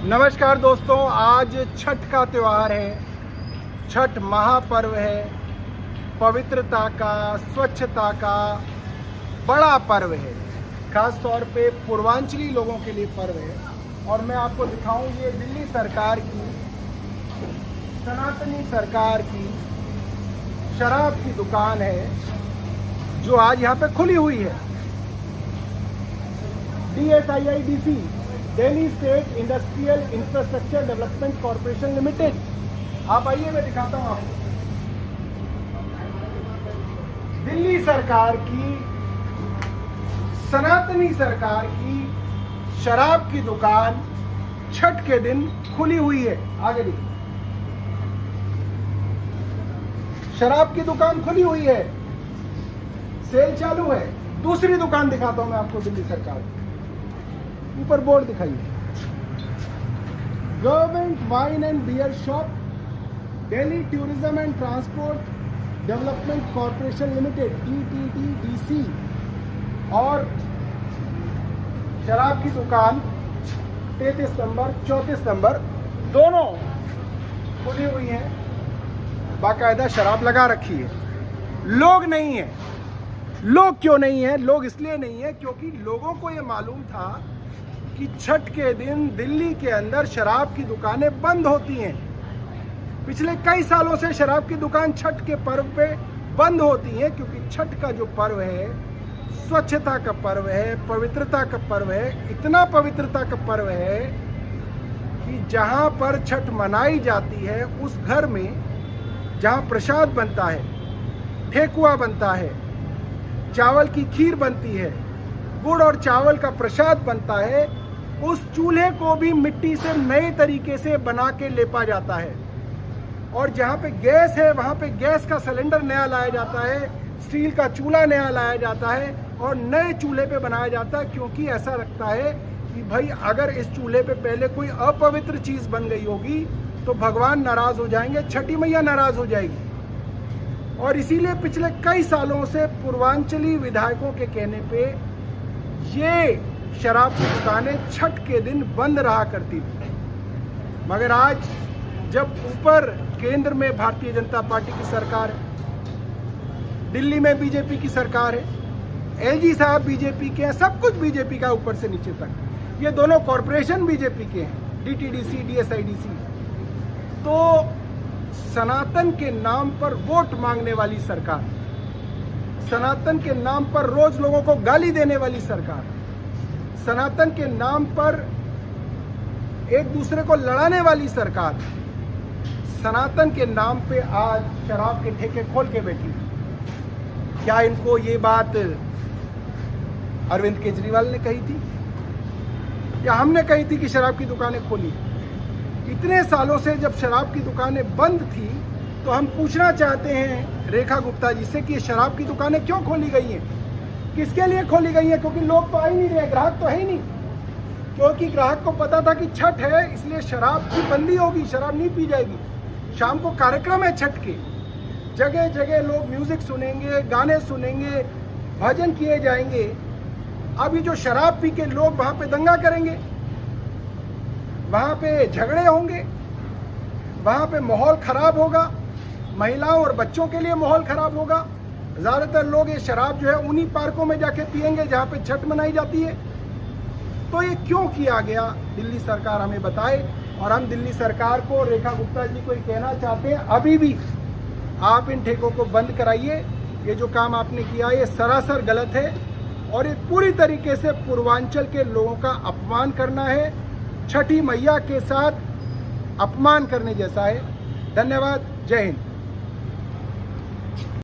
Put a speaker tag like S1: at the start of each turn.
S1: नमस्कार दोस्तों, आज छठ का त्यौहार है। छठ महापर्व है, पवित्रता का, स्वच्छता का बड़ा पर्व है। खास तौर पे पूर्वांचली लोगों के लिए पर्व है। और मैं आपको दिखाऊं, ये दिल्ली सरकार की, सनातनी सरकार की शराब की दुकान है जो आज यहाँ पे खुली हुई है। DSIIDC, Delhi state industrial infrastructure development corporation limited. आप आइए, मैं दिखाता हूँ आपको। दिल्ली सरकार की, सनातनी सरकार की शराब की दुकान छठ के दिन खुली हुई है। आगे देखिए, शराब की दुकान खुली हुई है, सेल चालू है। दूसरी दुकान दिखाता हूं मैं आपको दिल्ली सरकार की। ऊपर बोर्ड दिखाइए, government wine and beer shop, Delhi tourism and transport development corporation limited DTTDC। और शराब की दुकान 33 नंबर 34 नंबर दोनों खुली हुई है। बाकायदा शराब लगा रखी है। लोग नहीं है। लोग क्यों नहीं है? लोग इसलिए नहीं है क्योंकि लोगों को ये मालूम था कि छठ के दिन दिल्ली के अंदर शराब की दुकानें बंद होती हैं। पिछले कई सालों से शराब की दुकान छठ के पर्व पे बंद होती हैं, क्योंकि छठ का जो पर्व है स्वच्छता का पर्व है, पवित्रता का पर्व है। इतना पवित्रता का पर्व है कि जहाँ पर छठ मनाई जाती है उस घर में जहाँ प्रसाद बनता है, ठेकुआ बनता है, चावल की खीर बनती है, गुड़ और चावल का प्रसाद बनता है, उस चूल्हे को भी मिट्टी से नए तरीके से बना के लेपा जाता है। और जहाँ पे गैस है वहाँ पे गैस का सिलेंडर नया लाया जाता है, स्टील का चूल्हा नया लाया जाता है और नए चूल्हे पे बनाया जाता है, क्योंकि ऐसा लगता है कि भाई अगर इस चूल्हे पे पहले कोई अपवित्र चीज बन गई होगी तो भगवान नाराज हो जाएंगे, छठी मैया नाराज हो जाएगी। और इसीलिए पिछले कई सालों से पूर्वांचली विधायकों के कहने पे ये शराब की दुकानें छठ के दिन बंद रहा करती थी। मगर आज जब ऊपर केंद्र में भारतीय जनता पार्टी की सरकार है, दिल्ली में बीजेपी की सरकार है, LG साहब बीजेपी के हैं, सब कुछ बीजेपी का ऊपर से नीचे तक। ये दोनों कॉरपोरेशन बीजेपी के हैं, DTDC, DSIDC। तो सनातन के नाम पर वोट मांगने वाली सरकार, सनातन के नाम पर रोज लोगों को गाली देने वाली सरकार, सनातन के नाम पर एक दूसरे को लड़ाने वाली सरकार, सनातन के नाम पे आज शराब के ठेके खोल के बैठी। क्या इनको ये बात अरविंद केजरीवाल ने कही थी या हमने कही थी कि शराब की दुकानें खोली? इतने सालों से जब शराब की दुकानें बंद थी तो हम पूछना चाहते हैं रेखा गुप्ता जी से कि ये शराब की दुकानें क्यों खोली गई हैं, किसके लिए खोली गई हैं? क्योंकि लोग तो आ ही नहीं रहे, ग्राहक तो है ही नहीं। क्योंकि ग्राहक को पता था कि छठ है, इसलिए शराब की बंदी होगी, शराब नहीं पी जाएगी। शाम को कार्यक्रम है छठ के, जगह जगह लोग म्यूजिक सुनेंगे, गाने सुनेंगे, भजन किए जाएंगे। अभी जो शराब पी के लोग वहां पे दंगा करेंगे, वहां पे झगड़े होंगे, वहां पे माहौल खराब होगा, महिलाओं और बच्चों के लिए माहौल खराब होगा। ज्यादातर लोग ये शराब जो है उन्हीं पार्कों में जाके पिएंगे जहां पे छठ मनाई जाती है। तो ये क्यों किया गया, दिल्ली सरकार हमें बताए। और हम दिल्ली सरकार को, रेखा गुप्ता जी को ये कहना चाहते हैं, अभी भी आप इन ठेकों को बंद कराइए। ये जो काम आपने किया ये सरासर गलत है और ये पूरी तरीके से पूर्वांचल के लोगों का अपमान करना है, छठी मैया के साथ अपमान करने जैसा है। धन्यवाद, जय हिंद।